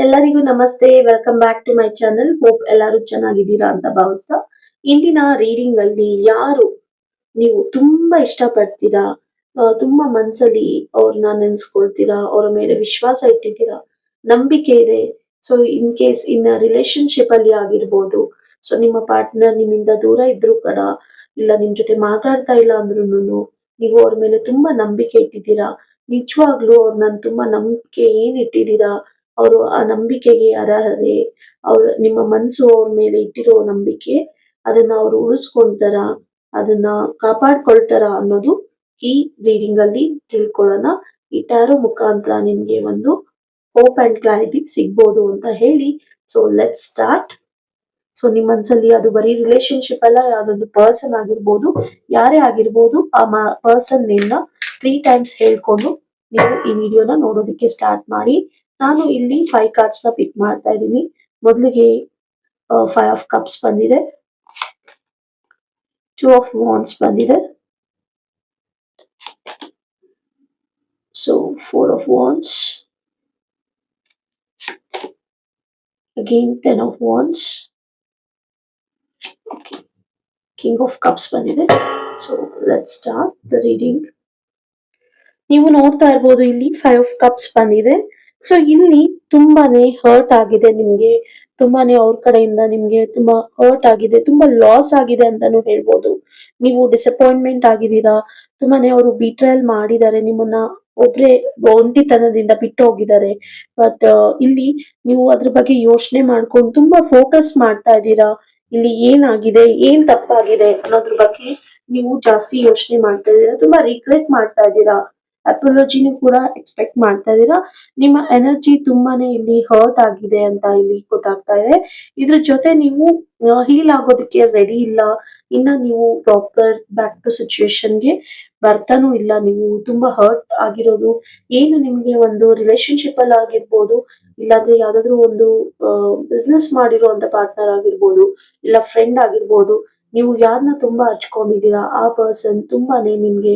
ಎಲ್ಲರಿಗೂ ನಮಸ್ತೆ. Welcome back to my channel. Hope ಎಲ್ಲರೂ ಚೆನ್ನಾಗಿದ್ದೀರಾ ಅಂತ ಭಾವಿಸ್ತಾ, ಇಂದಿನ ರೀಡಿಂಗ್ ಅಲ್ಲಿ ಯಾರು ನೀವು ತುಂಬಾ ಇಷ್ಟಪಡ್ತೀರಾ, ತುಂಬಾ ಮನ್ಸಲ್ಲಿ ಅವ್ರನ್ನ ನೆನ್ಸ್ಕೊಳ್ತೀರಾ, ಅವ್ರ ಮೇಲೆ ವಿಶ್ವಾಸ ಇಟ್ಟಿದ್ದೀರಾ, ನಂಬಿಕೆ ಇದೆ. So in case in relationship ಅಲ್ಲಿ ಆಗಿರ್ಬೋದು, ಸೊ ನಿಮ್ಮ ಪಾರ್ಟ್ನರ್ ನಿಮ್ಮಿಂದ ದೂರ ಇದ್ರು ಕೂಡ, ಇಲ್ಲ ನಿಮ್ ಜೊತೆ ಮಾತಾಡ್ತಾ ಇಲ್ಲ ಅಂದ್ರೂನು ನೀವು ಅವ್ರ ಮೇಲೆ ತುಂಬಾ ನಂಬಿಕೆ ಇಟ್ಟಿದ್ದೀರಾ. ನಿಜವಾಗ್ಲೂ ಅವ್ರ ನನ್ ತುಂಬಾ ನಂಬಿಕೆ ಏನ್ ಇಟ್ಟಿದ್ದೀರಾ, ಅವರು ಆ ನಂಬಿಕೆಗೆ ಅರ್ಹರೇ. ಅವ್ರು ನಿಮ್ಮ ಮನ್ಸು ಅವ್ರ ಮೇಲೆ ಇಟ್ಟಿರೋ ನಂಬಿಕೆ, ಅದನ್ನ ಅವ್ರು ಉಳಿಸ್ಕೊಂತಾರ, ಅದನ್ನ ಕಾಪಾಡ್ಕೊಳ್ತಾರ ಅನ್ನೋದು ಈ ರೀಡಿಂಗ್ ಅಲ್ಲಿ ತಿಳ್ಕೊಳ್ಳೋಣ. ಈ ಟ್ಯಾರೋ ಮುಖಾಂತರ ನಿಮ್ಗೆ ಒಂದು ಹೋಪ್ ಅಂಡ್ ಕ್ಲಾರಿಟಿ ಸಿಗ್ಬೋದು ಅಂತ ಹೇಳಿ, ಸೊ ಲೆಟ್ ಸ್ಟಾರ್ಟ್. ಸೊ ನಿಮ್ ಮನ್ಸಲ್ಲಿ ಅದು ಬರೀ ರಿಲೇಶನ್ಶಿಪ್ ಅಲ್ಲ, ಯಾವ್ದೊಂದು ಪರ್ಸನ್ ಆಗಿರ್ಬೋದು, ಯಾರೇ ಆಗಿರ್ಬೋದು, ಆ ಪರ್ಸನ್ ನೇಮ್ ನ 3 ಟೈಮ್ಸ್ ಹೇಳ್ಕೊಂಡು ನೀವು ಈ ವಿಡಿಯೋನ ನೋಡೋದಕ್ಕೆ ಸ್ಟಾರ್ಟ್ ಮಾಡಿ. ನಾನು ಇಲ್ಲಿ 5 ಕಾರ್ಡ್ಸ್ ನ ಪಿಕ್ ಮಾಡ್ತಾ ಇದ್ದೀನಿ. ಮೊದಲಿಗೆ 5 ಆಫ್ ಕಪ್ಸ್ ಬಂದಿದೆ, 2 ಆಫ್ ವಾಂಡ್ಸ್ ಬಂದಿದೆ, so 4 of wands, again 10 of wands, king of cups ಬಂದಿದೆ. So let's start the reading. ನೀವು ನೋಡ್ತಾ ಇರ್ಬೋದು ಇಲ್ಲಿ 5 ಆಫ್ ಕಪ್ಸ್ ಬಂದಿದೆ. ಸೊ ಇಲ್ಲಿ ತುಂಬಾನೇ ಹರ್ಟ್ ಆಗಿದೆ ನಿಮ್ಗೆ, ತುಂಬಾನೇ ಅವ್ರ ಕಡೆಯಿಂದ ನಿಮ್ಗೆ ತುಂಬಾ ಹರ್ಟ್ ಆಗಿದೆ, ತುಂಬಾ ಲಾಸ್ ಆಗಿದೆ ಅಂತಾನು ಹೇಳ್ಬೋದು. ನೀವು ಡಿಸಪಾಯಿಂಟ್ಮೆಂಟ್ ಆಗಿದ್ದೀರಾ, ತುಂಬಾನೇ ಅವರು ಬಿಟ್ರೇಲ್ ಮಾಡಿದ್ದಾರೆ ನಿಮ್ಮನ್ನ, ಒಬ್ರೆ ಒಂಟಿತನದಿಂದ ಬಿಟ್ಟು ಹೋಗಿದ್ದಾರೆ. ಬಟ್ ಇಲ್ಲಿ ನೀವು ಅದ್ರ ಬಗ್ಗೆ ಯೋಚನೆ ಮಾಡ್ಕೊಂಡು ತುಂಬಾ ಫೋಕಸ್ ಮಾಡ್ತಾ ಇದ್ದೀರಾ. ಇಲ್ಲಿ ಏನಾಗಿದೆ, ಏನ್ ತಪ್ಪಾಗಿದೆ ಅನ್ನೋದ್ರ ಬಗ್ಗೆ ನೀವು ಜಾಸ್ತಿ ಯೋಚನೆ ಮಾಡ್ತಾ ಇದ್ದೀರಾ, ತುಂಬಾ ರಿಗ್ರೆಟ್ ಮಾಡ್ತಾ ಇದ್ದೀರಾ, ಅಪಾಲಜಿನೂ ಕೂಡ ಎಕ್ಸ್ಪೆಕ್ಟ್ ಮಾಡ್ತಾ ಇದ್ದೀರಾ. ನಿಮ್ಮ ಎನರ್ಜಿ ತುಂಬಾನೇ ಇಲ್ಲಿ ಹರ್ಟ್ ಆಗಿದೆ ಅಂತ ಇಲ್ಲಿ ಗೊತ್ತಾಗ್ತಾ ಇದೆ. ಇದ್ರ ಜೊತೆ ನೀವು ಹೀಲ್ ಆಗೋದಕ್ಕೆ ರೆಡಿ ಇಲ್ಲ, ಇನ್ನ ನೀವು ಪ್ರಾಪರ್ ಬ್ಯಾಕ್ ಟು ಸಿಚುಯೇಷನ್ಗೆ ಬರ್ತಾನೂ ಇಲ್ಲ. ನೀವು ತುಂಬಾ ಹರ್ಟ್ ಆಗಿರೋದು ಏನು, ನಿಮ್ಗೆ ಒಂದು ರಿಲೇಶನ್ಶಿಪ್ ಅಲ್ಲಿ ಆಗಿರ್ಬೋದು, ಇಲ್ಲಾಂದ್ರೆ ಯಾವ್ದಾದ್ರು ಒಂದು ಬಿಸ್ನೆಸ್ ಮಾಡಿರುವಂತ ಪಾರ್ಟ್ನರ್ ಆಗಿರ್ಬೋದು, ಇಲ್ಲ ಫ್ರೆಂಡ್ ಆಗಿರ್ಬೋದು, ನೀವು ಯಾರನ್ನ ತುಂಬಾ ಹಚ್ಕೊಂಡಿದ್ದೀರಾ ಆ ಪರ್ಸನ್ ತುಂಬಾನೇ ನಿಮ್ಗೆ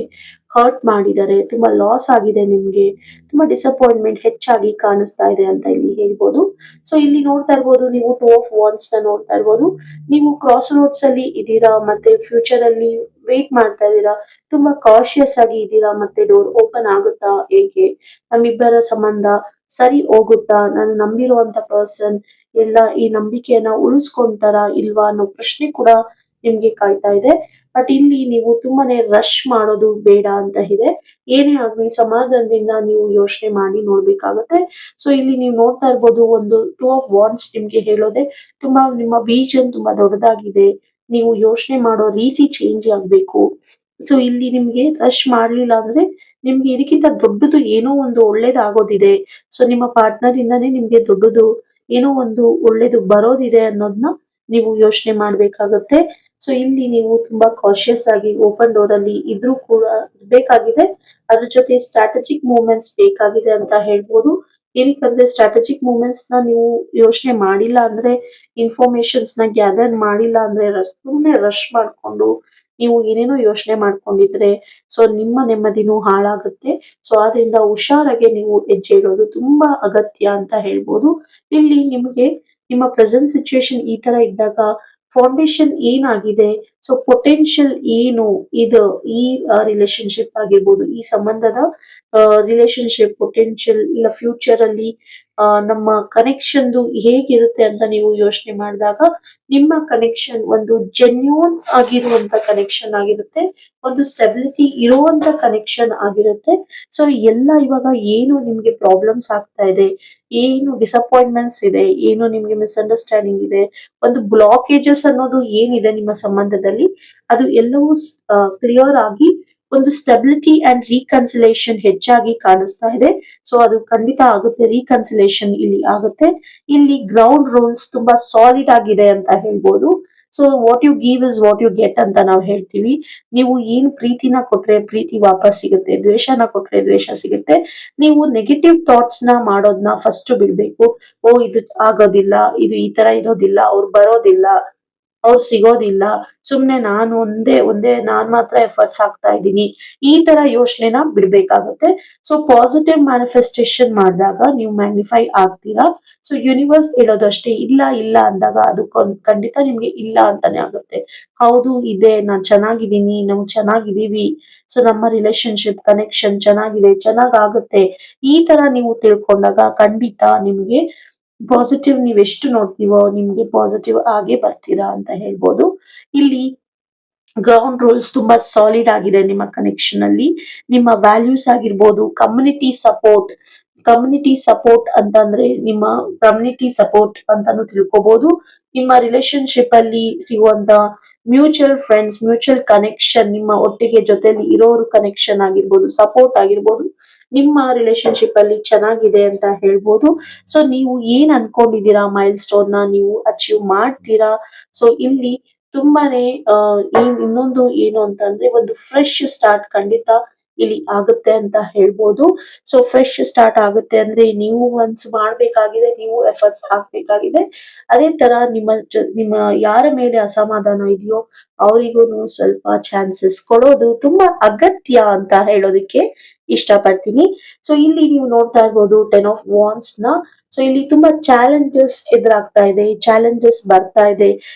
ಹರ್ಟ್ ಮಾಡಿದ್ದಾರೆ, ತುಂಬಾ ಲಾಸ್ ಆಗಿದೆ, ನಿಮ್ಗೆ ತುಂಬಾ ಡಿಸಪಾಯಿಂಟ್ಮೆಂಟ್ ಹೆಚ್ಚಾಗಿ ಕಾಣಿಸ್ತಾ ಇದೆ ಅಂತ ಇಲ್ಲಿ ಹೇಳ್ಬೋದು. ಸೊ ಇಲ್ಲಿ ನೋಡ್ತಾ ಇರ್ಬೋದು, ನೀವು 2 ಆಫ್ ವಾಂಡ್ಸ್ ನ ನೋಡ್ತಾ ಇರ್ಬೋದು. ನೀವು ಕ್ರಾಸ್ ರೋಡ್ಸ್ ಅಲ್ಲಿ ಇದ್ದೀರಾ, ಮತ್ತೆ ಫ್ಯೂಚರ್ ಅಲ್ಲಿ ವೇಟ್ ಮಾಡ್ತಾ ಇದ್ದೀರಾ, ತುಂಬಾ ಕಾಶಿಯಸ್ ಆಗಿ ಇದ್ದೀರಾ. ಮತ್ತೆ ಡೋರ್ ಓಪನ್ ಆಗುತ್ತಾ, ಹೇಗೆ ನಮ್ಮಿಬ್ಬರ ಸಂಬಂಧ ಸರಿ ಹೋಗುತ್ತಾ, ನಾನು ನಂಬಿರುವಂತ ಪರ್ಸನ್ ಎಲ್ಲ ಈ ನಂಬಿಕೆಯನ್ನ ಉಳಿಸ್ಕೊಂತಾರ ಇಲ್ವಾ ಅನ್ನೋ ಪ್ರಶ್ನೆ ಕೂಡ ನಿಮ್ಗೆ ಕಾಯ್ತಾ ಇದೆ. ಬಟ್ ಇಲ್ಲಿ ನೀವು ತುಂಬಾನೇ ರಶ್ ಮಾಡೋದು ಬೇಡ ಅಂತ ಇದೆ. ಏನೇ ಆಗ್ಲಿ ಸಮಾಧಾನದಿಂದ ನೀವು ಯೋಚನೆ ಮಾಡಿ ನೋಡ್ಬೇಕಾಗತ್ತೆ. ಸೊ ಇಲ್ಲಿ ನೀವು ನೋಡ್ತಾ ಇರ್ಬೋದು, ಒಂದು 2 ಆಫ್ ವಾಂಡ್ಸ್ ನಿಮ್ಗೆ ಹೇಳೋದೆ, ತುಂಬಾ ನಿಮ್ಮ ವಿಷನ್ ತುಂಬಾ ದೊಡ್ಡದಾಗಿದೆ, ನೀವು ಯೋಚನೆ ಮಾಡೋ ರೀತಿ ಚೇಂಜ್ ಆಗ್ಬೇಕು. ಸೊ ಇಲ್ಲಿ ನಿಮ್ಗೆ ರಶ್ ಮಾಡ್ಲಿಲ್ಲ ಅಂದ್ರೆ ನಿಮ್ಗೆ ಇದಕ್ಕಿಂತ ದೊಡ್ಡದು ಏನೋ ಒಂದು ಒಳ್ಳೇದಾಗೋದಿದೆ. ಸೊ ನಿಮ್ಮ ಪಾರ್ಟ್ನರ್ ಇಂದಾನೇ ನಿಮ್ಗೆ ದೊಡ್ಡದು ಏನೋ ಒಂದು ಒಳ್ಳೇದು ಬರೋದಿದೆ ಅನ್ನೋದನ್ನ ನೀವು ಯೋಚನೆ ಮಾಡ್ಬೇಕಾಗತ್ತೆ. ಸೊ ಇಲ್ಲಿ ನೀವು ತುಂಬಾ ಕಾಶಿಯಸ್ ಆಗಿ ಓಪನ್ ಡೋರ್ ಅಲ್ಲಿ ಇದ್ರೂ ಕೂಡ ಬೇಕಾಗಿದೆ. ಅದ್ರ ಜೊತೆ ಸ್ಟ್ರಾಟಜಿಕ್ ಮೂವ್ಮೆಂಟ್ಸ್ ಬೇಕಾಗಿದೆ ಅಂತ ಹೇಳ್ಬೋದು. ಏನಕ್ಕಂದ್ರೆ ಸ್ಟ್ರಾಟಜಿಕ್ ಮೂವ್ಮೆಂಟ್ಸ್ ನ ನೀವು ಯೋಚನೆ ಮಾಡಿಲ್ಲ ಅಂದ್ರೆ, ಇನ್ಫಾರ್ಮೇಶನ್ಸ್ ನ ಗ್ಯಾದರ್ ಮಾಡಿಲ್ಲ ಅಂದ್ರೆ, ಸುಮ್ಮನೆ ರಶ್ ಮಾಡ್ಕೊಂಡು ನೀವು ಏನೇನೋ ಯೋಚನೆ ಮಾಡ್ಕೊಂಡಿದ್ರೆ ಸೊ ನಿಮ್ಮ ನೆಮ್ಮದಿನೂ ಹಾಳಾಗುತ್ತೆ. ಸೊ ಆದ್ರಿಂದ ಹುಷಾರಾಗೆ ನೀವು ಹೆಜ್ಜೆ ಇಡೋದು ತುಂಬಾ ಅಗತ್ಯ ಅಂತ ಹೇಳ್ಬೋದು. ಇಲ್ಲಿ ನಿಮ್ಗೆ ನಿಮ್ಮ ಪ್ರೆಸೆಂಟ್ ಸಿಚುಯೇಷನ್ ಈ ತರ ಇದ್ದಾಗ ಫೌಂಡೇಶನ್ ಏನಾಗಿದೆ, ಸೊ ಪೊಟೆನ್ಶಿಯಲ್ ಏನು ಇದು, ಈ ರಿಲೇಶನ್ಶಿಪ್ ಆಗಿರ್ಬೋದು, ಈ ಸಂಬಂಧದ ರಿಲೇಶನ್ಶಿಪ್ ಪೊಟೆನ್ಶಿಯಲ್, ಇಲ್ಲ ಫ್ಯೂಚರ್ ಅಲ್ಲಿ ನಮ್ಮ ಕನೆಕ್ಷನ್ ಹೇಗಿರುತ್ತೆ ಅಂತ ನೀವು ಯೋಚನೆ ಮಾಡಿದಾಗ, ನಿಮ್ಮ ಕನೆಕ್ಷನ್ ಒಂದು ಜೆನ್ಯೂನ್ ಆಗಿರುವಂತ ಕನೆಕ್ಷನ್ ಆಗಿರುತ್ತೆ, ಒಂದು ಸ್ಟೆಬಿಲಿಟಿ ಇರುವಂತ ಕನೆಕ್ಷನ್ ಆಗಿರುತ್ತೆ. ಸೊ ಎಲ್ಲ ಇವಾಗ ಏನು ನಿಮ್ಗೆ ಪ್ರಾಬ್ಲಮ್ಸ್ ಆಗ್ತಾ ಇದೆ, ಏನು ಡಿಸಪಾಯಿಂಟ್ಮೆಂಟ್ಸ್ ಇದೆ, ಏನು ನಿಮ್ಗೆ ಮಿಸ್ಅಂಡರ್ಸ್ಟ್ಯಾಂಡಿಂಗ್ ಇದೆ, ಒಂದು ಬ್ಲಾಕೇಜಸ್ ಅನ್ನೋದು ಏನಿದೆ ನಿಮ್ಮ ಸಂಬಂಧದಲ್ಲಿ, ಅದು ಎಲ್ಲವೂ ಕ್ಲಿಯರ್ ಆಗಿ ಒಂದು ಸ್ಟೆಬಿಲಿಟಿ ಅಂಡ್ ರೀಕನ್ಸಿಲೇಷನ್ ಹೆಚ್ಚಾಗಿ ಕಾಣಿಸ್ತಾ ಇದೆ. ಸೊ ಅದು ಖಂಡಿತ ಆಗುತ್ತೆ, ರೀಕನ್ಸಿಲೇಷನ್ ಇಲ್ಲಿ ಆಗುತ್ತೆ. ಇಲ್ಲಿ ಗ್ರೌಂಡ್ ರೂಲ್ಸ್ ತುಂಬಾ ಸಾಲಿಡ್ ಆಗಿದೆ ಅಂತ ಹೇಳ್ಬೋದು. So what you give is what you get ಅಂತ ನಾವು ಹೇಳ್ತೀವಿ. ನೀವು ಏನ್ ಪ್ರೀತಿನ ಕೊಟ್ರೆ ಪ್ರೀತಿ ವಾಪಸ್ ಸಿಗುತ್ತೆ, ದ್ವೇಷನ ಕೊಟ್ರೆ ದ್ವೇಷ ಸಿಗುತ್ತೆ. ನೀವು ನೆಗೆಟಿವ್ ಥಾಟ್ಸ್ ನ ಮಾಡೋದನ್ನ ಫಸ್ಟ್ ಬಿಡ್ಬೇಕು. ಓ ಇದು ಆಗೋದಿಲ್ಲ, ಇದು ಈ ತರ ಇರೋದಿಲ್ಲ, ಅವ್ರು ಬರೋದಿಲ್ಲ, ಅವ್ರು ಸಿಗೋದಿಲ್ಲ, ಸುಮ್ನೆ ನಾನು ಒಂದೇ ಒಂದೇ ನಾನ್ ಮಾತ್ರ ಎಫರ್ಟ್ಸ್ ಹಾಕ್ತಾ ಇದ್ದೀನಿ, ಈ ತರ ಯೋಚನೆನ ಬಿಡ್ಬೇಕಾಗುತ್ತೆ. ಸೊ ಪಾಸಿಟಿವ್ ಮ್ಯಾನಿಫೆಸ್ಟೇಷನ್ ಮಾಡಿದಾಗ ನೀವು ಮ್ಯಾಗ್ನಿಫೈ ಆಗ್ತೀರಾ. ಸೊ ಯೂನಿವರ್ಸ್ ಹೇಳೋದಷ್ಟೇ, ಇಲ್ಲ ಇಲ್ಲ ಅಂದಾಗ ಅದು ಖಂಡಿತ ನಿಮ್ಗೆ ಇಲ್ಲ ಅಂತಾನೆ ಆಗುತ್ತೆ. ಹೌದು ಇದೆ, ನಾನ್ ಚೆನ್ನಾಗಿದ್ದೀನಿ, ನಾವು ಚೆನ್ನಾಗಿದ್ದೀವಿ, ಸೊ ನಮ್ಮ ರಿಲೇಶನ್ಶಿಪ್ ಕನೆಕ್ಷನ್ ಚೆನ್ನಾಗಿದೆ, ಚೆನ್ನಾಗಾಗುತ್ತೆ, ಈ ತರ ನೀವು ತಿಳ್ಕೊಂಡಾಗ ಖಂಡಿತ ನಿಮ್ಗೆ ಪಾಸಿಟಿವ್ ನೀವ್ ಎಷ್ಟು ನೋಡ್ತೀವೋ ನಿಮ್ಗೆ ಪಾಸಿಟಿವ್ ಆಗೇ ಬರ್ತೀರಾ ಅಂತ ಹೇಳ್ಬೋದು. ಇಲ್ಲಿ ಗ್ರೌಂಡ್ ರೂಲ್ಸ್ ತುಂಬಾ ಸಾಲಿಡ್ ಆಗಿದೆ ನಿಮ್ಮ ಕನೆಕ್ಷನ್ ಅಲ್ಲಿ. ನಿಮ್ಮ ವ್ಯಾಲ್ಯೂಸ್ ಆಗಿರ್ಬೋದು, ಕಮ್ಯುನಿಟಿ ಸಪೋರ್ಟ್ ಅಂತಂದ್ರೆ ನಿಮ್ಮ ಕಮ್ಯುನಿಟಿ ಸಪೋರ್ಟ್ ಅಂತಾನು ತಿಳ್ಕೊಬಹುದು. ನಿಮ್ಮ ರಿಲೇಶನ್ಶಿಪ್ ಅಲ್ಲಿ ಸಿಗುವಂತ ಮ್ಯೂಚುವಲ್ ಫ್ರೆಂಡ್ಸ್, ಮ್ಯೂಚುವಲ್ ಕನೆಕ್ಷನ್, ನಿಮ್ಮ ಒಟ್ಟಿಗೆ ಜೊತೆಲಿ ಇರೋರು ಕನೆಕ್ಷನ್ ಆಗಿರ್ಬೋದು, ಸಪೋರ್ಟ್ ಆಗಿರ್ಬೋದು, ನಿಮ್ಮ ರಿಲೇಶನ್ಶಿಪ್ ಅಲ್ಲಿ ಚೆನ್ನಾಗಿದೆ ಅಂತ ಹೇಳ್ಬೋದು. ಸೊ ನೀವು ಏನ್ ಅನ್ಕೊಂಡಿದೀರಾ ಮೈಲ್ ಸ್ಟೋನ್ ನ ನೀವು ಅಚೀವ್ ಮಾಡ್ತೀರಾ. ಸೊ ಇಲ್ಲಿ ತುಂಬಾನೇ ಇನ್ನೊಂದು ಏನು ಅಂತಂದ್ರೆ ಒಂದು ಫ್ರೆಶ್ ಸ್ಟಾರ್ಟ್ ಖಂಡಿತ ಇಲ್ಲಿ ಆಗುತ್ತೆ ಅಂತ ಹೇಳ್ಬೋದು. ಸೊ ಫ್ರೆಶ್ ಸ್ಟಾರ್ಟ್ ಆಗುತ್ತೆ ಅಂದ್ರೆ ನೀವು ಒನ್ಸ್ ಮಾಡ್ಬೇಕಾಗಿದೆ, ನೀವು ಎಫರ್ಟ್ಸ್ ಹಾಕ್ಬೇಕಾಗಿದೆ. ಅದೇ ತರ ನಿಮ್ಮ ಯಾರ ಮೇಲೆ ಅಸಮಾಧಾನ ಇದೆಯೋ ಅವರಿಗೂ ಸ್ವಲ್ಪ ಚಾನ್ಸಸ್ ಕೊಡೋದು ತುಂಬಾ ಅಗತ್ಯ ಅಂತ ಹೇಳೋದಕ್ಕೆ ಇಷ್ಟಪಡ್ತೀನಿ. ಸೊ ಇಲ್ಲಿ ನೀವು ನೋಡ್ತಾ ಇರ್ಬೋದು 10 ಆಫ್ ವಾಂಡ್ಸ್ ನ. ಸೊ ಇಲ್ಲಿ ತುಂಬಾ ಚಾಲೆಂಜಸ್ ಎದುರಾಗ್ತಾ ಇದೆ, ಚಾಲೆಂಜಸ್ ಬರ್ತಾ ಇದೆ,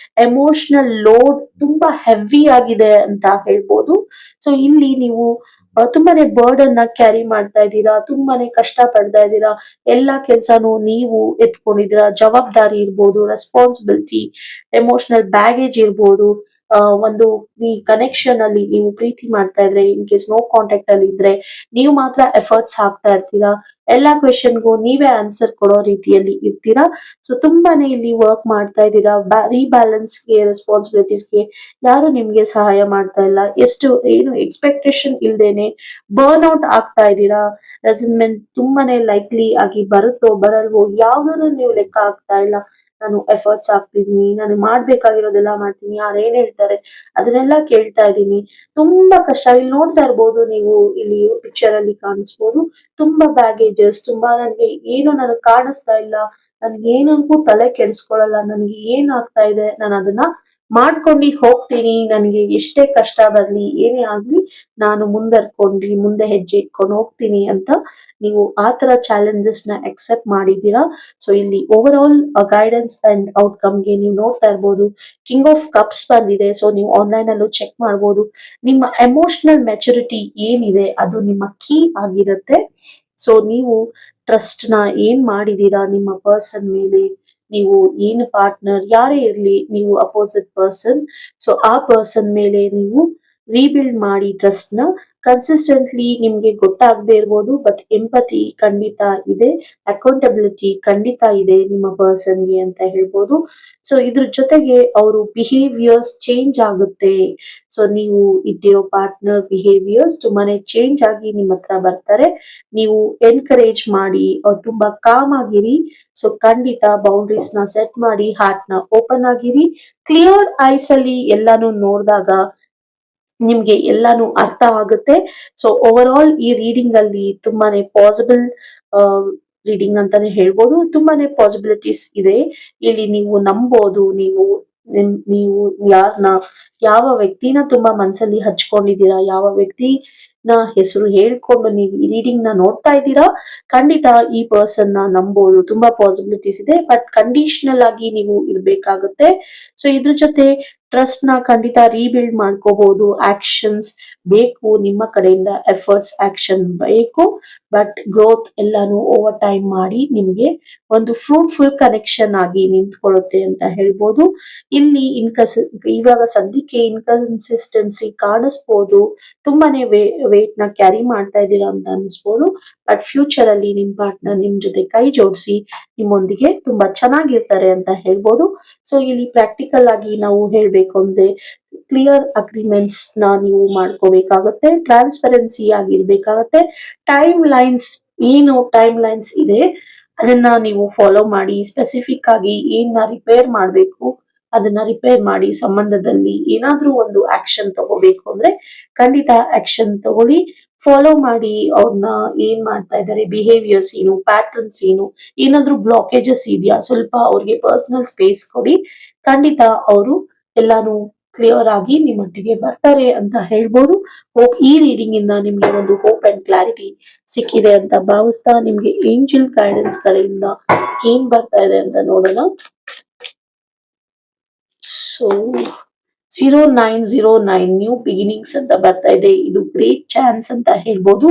ಎಮೋಷನಲ್ ಲೋಡ್ ತುಂಬಾ ಹೆವಿ ಆಗಿದೆ ಅಂತ ಹೇಳ್ಬೋದು. ಸೊ ಇಲ್ಲಿ ನೀವು ತುಂಬಾನೇ ಬರ್ಡನ್ ನ ಕ್ಯಾರಿ ಮಾಡ್ತಾ ಇದ್ದೀರಾ, ತುಂಬಾನೇ ಕಷ್ಟ ಪಡ್ತಾ ಇದ್ದೀರಾ, ಎಲ್ಲಾ ಕೆಲ್ಸಾನು ನೀವು ಎತ್ಕೊಂಡಿದ್ದೀರಾ, ಜವಾಬ್ದಾರಿ ಇರ್ಬೋದು, ರೆಸ್ಪಾನ್ಸಿಬಿಲಿಟಿ, ಎಮೋಷನಲ್ ಬ್ಯಾಗೇಜ್ ಇರ್ಬೋದು. ಒಂದು ಈ ಕನೆಕ್ಷನ್ ಅಲ್ಲಿ ನೀವು ಪ್ರೀತಿ ಮಾಡ್ತಾ ಇದ್ರೆ, ಇನ್ ಕೇಸ್ ನೋ ಕಾಂಟ್ಯಾಕ್ಟ್ ಅಲ್ಲಿ ಇದ್ರೆ ನೀವು ಮಾತ್ರ ಎಫರ್ಟ್ಸ್ ಹಾಕ್ತಾ ಇರ್ತೀರಾ, ಎಲ್ಲಾ ಕ್ವೆಶನ್ಗೂ ನೀವೇ ಆನ್ಸರ್ ಕೊಡೋ ರೀತಿಯಲ್ಲಿ ಇರ್ತೀರಾ. ಸೊ ತುಂಬಾನೇ ಇಲ್ಲಿ ವರ್ಕ್ ಮಾಡ್ತಾ ಇದ್ದೀರಾ. ರೀಬ್ಯಾಲೆನ್ಸ್ಗೆ, ರೆಸ್ಪಾನ್ಸಿಬಿಲಿಟೀಸ್ಗೆ ಯಾರು ನಿಮ್ಗೆ ಸಹಾಯ ಮಾಡ್ತಾ ಇಲ್ಲ, ಎಷ್ಟು ಏನು ಎಕ್ಸ್ಪೆಕ್ಟೇಷನ್ ಇಲ್ದೇನೆ ಬರ್ನ್ ಔಟ್ ಆಗ್ತಾ ಇದ್ದೀರಾ. ರೆಸಿಗ್ನ್ಮೆಂಟ್ ತುಂಬಾನೇ ಲೈಕ್ಲಿ ಆಗಿ ಬರುತ್ತೋ ಬರಲ್ವೋ ಯಾವ್ದನ್ನು ನೀವು ಲೆಕ್ಕ ಆಗ್ತಾ ಇಲ್ಲ. ನಾನು ಎಫರ್ಟ್ಸ್ ಹಾಕ್ತಿದೀನಿ, ನಾನು ಮಾಡ್ಬೇಕಾಗಿರೋದೆಲ್ಲ ಮಾಡ್ತೀನಿ, ಯಾರು ಏನ್ ಹೇಳ್ತಾರೆ ಅದನ್ನೆಲ್ಲ ಕೇಳ್ತಾ ಇದ್ದೀನಿ, ತುಂಬಾ ಕಷ್ಟ. ಇಲ್ಲಿ ನೋಡ್ತಾ ಇರ್ಬೋದು ನೀವು, ಇಲ್ಲಿ ಪಿಕ್ಚರ್ ಅಲ್ಲಿ ಕಾಣಿಸ್ಬೋದು ತುಂಬಾ ಬ್ಯಾಗೇಜಸ್, ತುಂಬಾ ನನಗೆ ಕಾಣಿಸ್ತಾ ಇಲ್ಲ, ನನ್ಗೆ ಏನಕ್ಕೂ ತಲೆ ಕೆಡಿಸ್ಕೊಳಲ್ಲ, ನನ್ಗೆ ಏನ್ ಆಗ್ತಾ ಇದೆ ನಾನು ಅದನ್ನ ಮಾಡ್ಕೊಂಡು ಹೋಗ್ತೀನಿ, ನನಗೆ ಎಷ್ಟೇ ಕಷ್ಟ ಬರ್ಲಿ ಏನೇ ಆಗ್ಲಿ ನಾನು ಮುಂದೆ ಹೆಜ್ಜೆ ಇಟ್ಕೊಂಡು ಹೋಗ್ತೀನಿ ಅಂತ ನೀವು ಆತರ ಚಾಲೆಂಜಸ್ ನ ಅಕ್ಸೆಪ್ಟ್ ಮಾಡಿದ್ದೀರಾ. ಸೊ ಇಲ್ಲಿ ಓವರ್ ಆಲ್ ಗೈಡೆನ್ಸ್ ಅಂಡ್ ಔಟ್ಕಮ್ಗೆ ನೀವು ನೋಡ್ತಾ ಇರ್ಬೋದು ಕಿಂಗ್ ಆಫ್ ಕಪ್ಸ್ ಬಂದಿದೆ. ಸೊ ನೀವು ಆನ್ಲೈನ್ ಅಲ್ಲೂ ಚೆಕ್ ಮಾಡ್ಬೋದು. ನಿಮ್ಮ ಎಮೋಷನಲ್ ಮೆಚುರಿಟಿ ಏನಿದೆ ಅದು ನಿಮ್ಮ ಕೀ ಆಗಿರುತ್ತೆ. ಸೊ ನೀವು ಟ್ರಸ್ಟ್ ನ ಏನ್ ಮಾಡಿದೀರಾ ನಿಮ್ಮ ಪರ್ಸನ್ ಮೇಲೆ, ನೀವು ಏನು ಪಾರ್ಟ್ನರ್ ಯಾರೇ ಇರ್ಲಿ, ನೀವು ಅಪೋಸಿಟ್ ಪರ್ಸನ್, ಸೊ ಆ ಪರ್ಸನ್ ಮೇಲೆ ನೀವು ರೀಬಿಲ್ಡ್ ಮಾಡಿ ಟ್ರಸ್ಟ್ ನ. ಕನ್ಸಿಸ್ಟೆಂಟ್ಲಿ ನಿಮ್ಗೆ ಗೊತ್ತಾಗದೆ ಇರ್ಬೋದು, ಬಟ್ ಎಂಪತಿ ಖಂಡಿತ ಇದೆ, ಅಕೌಂಟಬಿಲಿಟಿ ಖಂಡಿತ ಇದೆ ನಿಮ್ಮ ಪರ್ಸನ್ಗೆ ಅಂತ ಹೇಳ್ಬೋದು. ಸೊ ಇದ್ರ ಜೊತೆಗೆ ಅವರು ಬಿಹೇವಿಯರ್ಸ್ ಚೇಂಜ್ ಆಗುತ್ತೆ. ಸೊ ನೀವು ಇಟ್ಟಿರೋ ಪಾರ್ಟ್ನರ್ ಬಿಹೇವಿಯರ್ಸ್ ತುಂಬಾನೇ ಚೇಂಜ್ ಆಗಿ ನಿಮ್ಮ ಹತ್ರ ಬರ್ತಾರೆ. ನೀವು ಎನ್ಕರೇಜ್ ಮಾಡಿ, ಅವ್ರು ತುಂಬಾ ಕಾಮ್ ಆಗಿರಿ. ಸೊ ಖಂಡಿತ ಬೌಂಡ್ರೀಸ್ ನ ಸೆಟ್ ಮಾಡಿ, ಹಾರ್ಟ್ ನ ಓಪನ್ ಆಗಿರಿ. ಕ್ಲಿಯರ್ ಐಸ್ ಅಲ್ಲಿ ಎಲ್ಲಾನು ನೋಡಿದಾಗ ನಿಮ್ಗೆ ಎಲ್ಲಾನು ಅರ್ಥ ಆಗುತ್ತೆ. ಸೊ ಓವರ್ ಆಲ್ ಈ ರೀಡಿಂಗ್ ಅಲ್ಲಿ ತುಂಬಾನೇ ಪಾಸಿಬಲ್ ರೀಡಿಂಗ್ ಅಂತಾನೆ ಹೇಳ್ಬೋದು. ತುಂಬಾನೇ ಪಾಸಿಬಿಲಿಟೀಸ್ ಇದೆ ಇಲ್ಲಿ. ನೀವು ನಂಬೋದು, ನೀವು ಯಾರನ್ನ, ಯಾವ ವ್ಯಕ್ತಿನ ತುಂಬಾ ಮನ್ಸಲ್ಲಿ ಹಚ್ಕೊಂಡಿದ್ದೀರಾ, ಯಾವ ವ್ಯಕ್ತಿ ಹೆಸರು ಹೇಳ್ಕೊಂಡು ನೀವು ಈ ರೀಡಿಂಗ್ ನ ನೋಡ್ತಾ ಇದ್ದೀರಾ, ಖಂಡಿತ ಈ ಪರ್ಸನ್ ನ ನಂಬೋದು, ತುಂಬಾ ಪಾಸಿಬಿಲಿಟೀಸ್ ಇದೆ. ಬಟ್ ಕಂಡೀಷನಲ್ ಆಗಿ ನೀವು ಇರ್ಬೇಕಾಗುತ್ತೆ. ಸೊ ಇದ್ರ ಜೊತೆ ಟ್ರಸ್ಟ್ ನ ಖಂಡಿತ ರೀಬಿಲ್ಡ್ ಮಾಡ್ಕೋಬಹುದು. ಆಕ್ಷನ್ಸ್ ಬೇಕು ನಿಮ್ಮ ಕಡೆಯಿಂದ, ಎಫರ್ಟ್ಸ್ ಆಕ್ಷನ್ ಬೇಕು. ಬಟ್ ಗ್ರೋತ್ ಎಲ್ಲಾನು ಓವರ್ ಟೈಮ್ ಮಾಡಿ ನಿಮ್ಗೆ ಒಂದು ಫ್ರೂಟ್ಫುಲ್ ಕನೆಕ್ಷನ್ ಆಗಿ ನಿಂತ್ಕೊಳ್ಳುತ್ತೆ ಅಂತ ಹೇಳ್ಬೋದು. ಇಲ್ಲಿ ಇವಾಗ ಸದ್ಯಕ್ಕೆ ಇನ್ಕನ್ಸಿಸ್ಟೆನ್ಸಿ ಕಾಣಿಸ್ಬೋದು, ತುಂಬಾನೇ ವೇಟ್ ನ ಕ್ಯಾರಿ ಮಾಡ್ತಾ ಇದ್ದೀರಾ ಅಂತ ಅನ್ಸ್ಬೋದು. ಬಟ್ ಫ್ಯೂಚರ್ ಅಲ್ಲಿ ನಿಮ್ ಪಾರ್ಟ್ನರ್ ನಿಮ್ ಜೊತೆ ಕೈ ಜೋಡಿಸಿ ನಿಮ್ಮೊಂದಿಗೆ ತುಂಬಾ ಚೆನ್ನಾಗಿರ್ತಾರೆ ಅಂತ ಹೇಳ್ಬೋದು. ಸೊ ಇಲ್ಲಿ ಪ್ರಾಕ್ಟಿಕಲ್ ಆಗಿ ನಾವು ಹೇಳ್ಬೇಕು ಅಂದ್ರೆ ಕ್ಲಿಯರ್ ಅಗ್ರಿಮೆಂಟ್ಸ್ ನ ನೀವು ಮಾಡ್ಕೋಬೇಕಾಗತ್ತೆ, ಟ್ರಾನ್ಸ್ಪರೆನ್ಸಿ ಆಗಿರ್ಬೇಕಾಗತ್ತೆ. ಟೈಮ್ ಲೈನ್ಸ್ ಇದೆ ಅದನ್ನ ನೀವು ಫಾಲೋ ಮಾಡಿ, ಸ್ಪೆಸಿಫಿಕ್ ಆಗಿ ಏನ ರಿಪೇರ್ ಮಾಡ್ಬೇಕು ಅದನ್ನ ರಿಪೇರ್ ಮಾಡಿ. ಸಂಬಂಧದಲ್ಲಿ ಏನಾದ್ರೂ ಒಂದು ಆಕ್ಷನ್ ತಗೋಬೇಕು ಅಂದ್ರೆ ಖಂಡಿತ ಆಕ್ಷನ್ ತಗೊಳ್ಳಿ, ಫಾಲೋ ಮಾಡಿ. ಅವ್ರನ್ನ ಏನ್ ಮಾಡ್ತಾ ಇದ್ದಾರೆ, ಬಿಹೇವಿಯರ್ಸ್ ಏನು, ಪ್ಯಾಟರ್ನ್ಸ್ ಏನು, ಏನಾದ್ರೂ ಬ್ಲಾಕೇಜಸ್ ಇದೆಯಾ, ಸ್ವಲ್ಪ ಅವ್ರಿಗೆ ಪರ್ಸನಲ್ ಸ್ಪೇಸ್ ಕೊಡಿ. ಖಂಡಿತ ಅವರು ಎಲ್ಲಾನು ಕ್ಲಿಯರ್ ಆಗಿ ನಿಮ್ಮೊಟ್ಟಿಗೆ ಬರ್ತಾರೆ ಅಂತ ಹೇಳ್ಬೋದು. ಹೋಪ್ ಈ ರೀಡಿಂಗ್ ಇಂದ ನಿಮ್ಗೆ ಒಂದು ಹೋಪ್ ಅಂಡ್ ಕ್ಲಾರಿಟಿ ಸಿಕ್ಕಿದೆ ಅಂತ ಭಾವಿಸ್ತಾ ನಿಮ್ಗೆ ಏಂಜಲ್ ಗೈಡೆನ್ಸ್ ಗಳಿಂದ ಏನ್ ಬರ್ತಾ ಇದೆ ಅಂತ ನೋಡೋಣ. ಸೊ 0909 ನ್ಯೂ ಬಿಗಿನಿಂಗ್ಸ್ ಅಂತ ಬರ್ತಾ ಇದೆ. ಇದು ಗ್ರೇಟ್ ಚಾನ್ಸ್ ಅಂತ ಹೇಳ್ಬೋದು,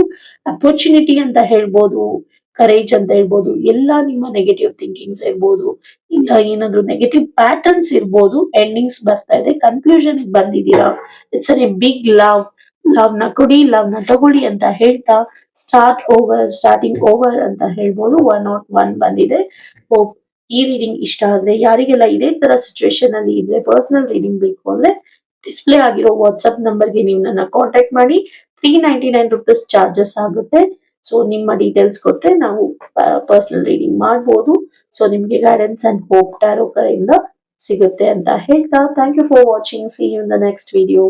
ಅಪರ್ಚುನಿಟಿ ಅಂತ ಹೇಳ್ಬೋದು, ಕರೇಜ್ ಅಂತ ಹೇಳ್ಬೋದು. ಎಲ್ಲ ನಿಮ್ಮ ನೆಗೆಟಿವ್ ಥಿಂಕಿಂಗ್ಸ್ ಇರ್ಬೋದು, ಇಲ್ಲ ಏನಾದ್ರು ನೆಗೆಟಿವ್ ಪ್ಯಾಟರ್ನ್ಸ್ ಇರ್ಬೋದು. ಎಂಡಿಂಗ್ಸ್ ಬರ್ತಾ ಇದೆ, ಕನ್ಕ್ಲೂಷನ್ ಬಂದಿದ್ದೀರಾ. ಇಟ್ಸ್ ಎ ಬಿಗ್ ಲವ್ ನ ಕೊಡಿ, ಲವ್ ನ ತಗೊಳ್ಳಿ ಅಂತ ಹೇಳ್ತಾ ಸ್ಟಾರ್ಟಿಂಗ್ ಓವರ್ ಅಂತ ಹೇಳ್ಬೋದು. 101 ಬಂದಿದೆ. ಹೋಪ್ ಈ ರೀಡಿಂಗ್ ಇಷ್ಟ ಆದ್ರೆ, ಯಾರಿಗೆಲ್ಲ ಇದೇ ತರ ಸಿಚುವೇಶನ್ ಅಲ್ಲಿ ಇದ್ರೆ ಪರ್ಸನಲ್ ರೀಡಿಂಗ್ ಬೇಕು ಅಂದ್ರೆ ಡಿಸ್ಪ್ಲೇ ಆಗಿರೋ ವಾಟ್ಸ್ಆಪ್ ನಂಬರ್ಗೆ ನೀವು ನನ್ನ ಕಾಂಟ್ಯಾಕ್ಟ್ ಮಾಡಿ. 399 ರುಪೀಸ್ ಚಾರ್ಜಸ್ ಆಗುತ್ತೆ. ಸೊ ನಿಮ್ಮ ಡೀಟೇಲ್ಸ್ ಕೊಟ್ರೆ ನಾವು ಪರ್ಸನಲ್ ರೀಡಿಂಗ್ ಮಾಡ್ಬೋದು. ಸೊ ನಿಮ್ಗೆ ಗೈಡೆನ್ಸ್ ಅಂಡ್ ಹೋಪ್ ಟ್ಯಾರೋ ಕಡೆಯಿಂದ ಸಿಗುತ್ತೆ ಅಂತ ಹೇಳ್ತಾ, thank you for watching. See you in the next video.